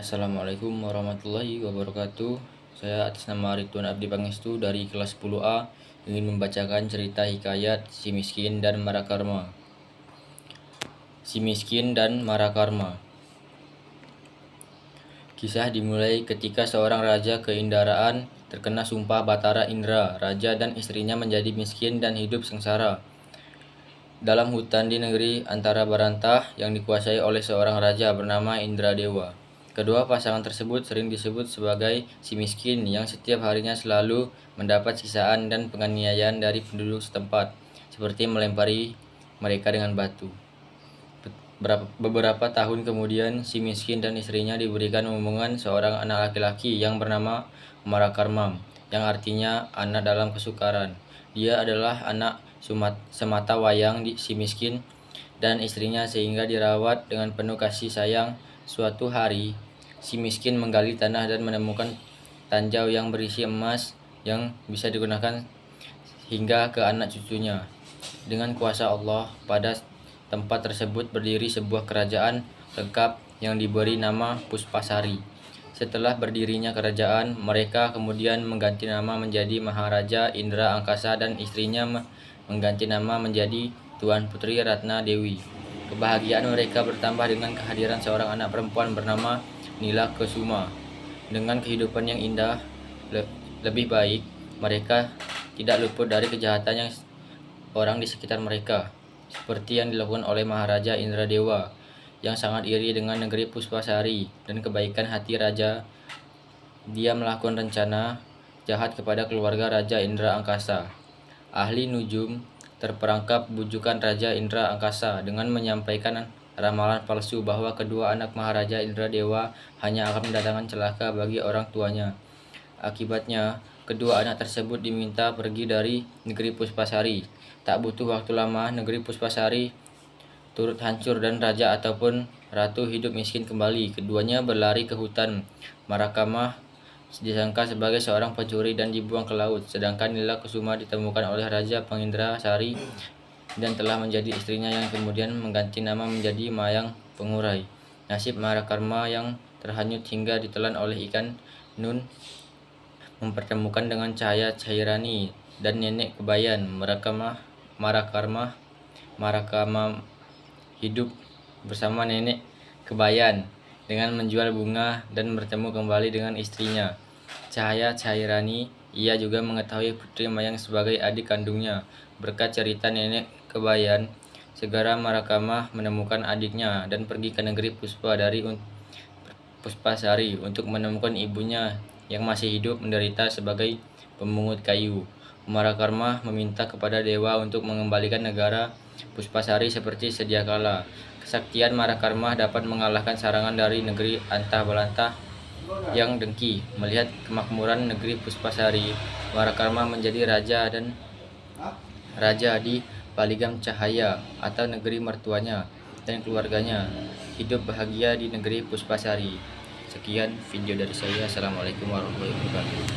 Assalamualaikum warahmatullahi wabarakatuh. Saya atas nama Ridwan Abdi Pangestu dari kelas 10A ingin membacakan cerita hikayat Si Miskin dan Marakarma. Si Miskin dan Marakarma. Kisah dimulai ketika seorang raja keindaraan terkena sumpah Batara Indra. Raja dan istrinya menjadi miskin dan hidup sengsara dalam hutan di negeri antara Barantah yang dikuasai oleh seorang raja bernama Indradewa. Kedua pasangan tersebut sering disebut sebagai si miskin yang setiap harinya selalu mendapat siksaan dan penganiayaan dari penduduk setempat, seperti melempari mereka dengan batu. Beberapa tahun kemudian, si miskin dan istrinya diberikan omongan seorang anak laki-laki yang bernama Marakarma, yang artinya anak dalam kesukaran. Dia adalah anak semata wayang si miskin dan istrinya sehingga dirawat dengan penuh kasih sayang. Suatu hari, si miskin menggali tanah dan menemukan tanjau yang berisi emas yang bisa digunakan hingga ke anak cucunya. Dengan kuasa Allah, pada tempat tersebut berdiri sebuah kerajaan lengkap yang diberi nama Puspasari. Setelah berdirinya kerajaan, mereka kemudian mengganti nama menjadi Maharaja Indra Angkasa dan istrinya mengganti nama menjadi Tuan Putri Ratna Dewi. Kebahagiaan mereka bertambah dengan kehadiran seorang anak perempuan bernama Nila Kesuma. Dengan kehidupan yang indah, lebih baik, mereka tidak luput dari kejahatan yang orang di sekitar mereka, seperti yang dilakukan oleh Maharaja Indradewa yang sangat iri dengan negeri Puspasari dan kebaikan hati raja. Dia melakukan rencana jahat kepada keluarga Raja Indra Angkasa. Ahli nujum terperangkap bujukan Raja Indra Angkasa dengan menyampaikan ramalan palsu bahwa kedua anak Maharaja Indradewa hanya akan mendatangkan celaka bagi orang tuanya. Akibatnya, kedua anak tersebut diminta pergi dari negeri Puspasari. Tak butuh waktu lama, negeri Puspasari turut hancur dan raja ataupun ratu hidup miskin kembali. Keduanya berlari ke hutan. Marakamah disangka sebagai seorang pencuri dan dibuang ke laut, sedangkan Nila Kusuma ditemukan oleh Raja Pangindrasari Sari dan telah menjadi istrinya yang kemudian mengganti nama menjadi Mayang Pengurai. Nasib Marakarma yang terhanyut hingga ditelan oleh ikan nun mempertemukan dengan Cahaya Cairani dan Nenek Kebayan. Marakarma hidup bersama Nenek Kebayan dengan menjual bunga dan bertemu kembali dengan istrinya, Cahaya Cairani. Ia juga mengetahui Putri Mayang sebagai adik kandungnya. Berkat cerita Nenek Kebayan, segera Marakamah menemukan adiknya dan pergi ke negeri Puspasari untuk menemukan ibunya yang masih hidup menderita sebagai pemungut kayu. Marakarma meminta kepada dewa untuk mengembalikan negara Puspasari seperti sedia kala. Kesaktian Marakarma dapat mengalahkan serangan dari negeri Antah Balantah yang dengki. Melihat kemakmuran negeri Puspasari, Marakarma menjadi raja di Paligam Cahaya atau negeri mertuanya dan keluarganya hidup bahagia di negeri Puspasari. Sekian video dari saya. Assalamualaikum warahmatullahi wabarakatuh.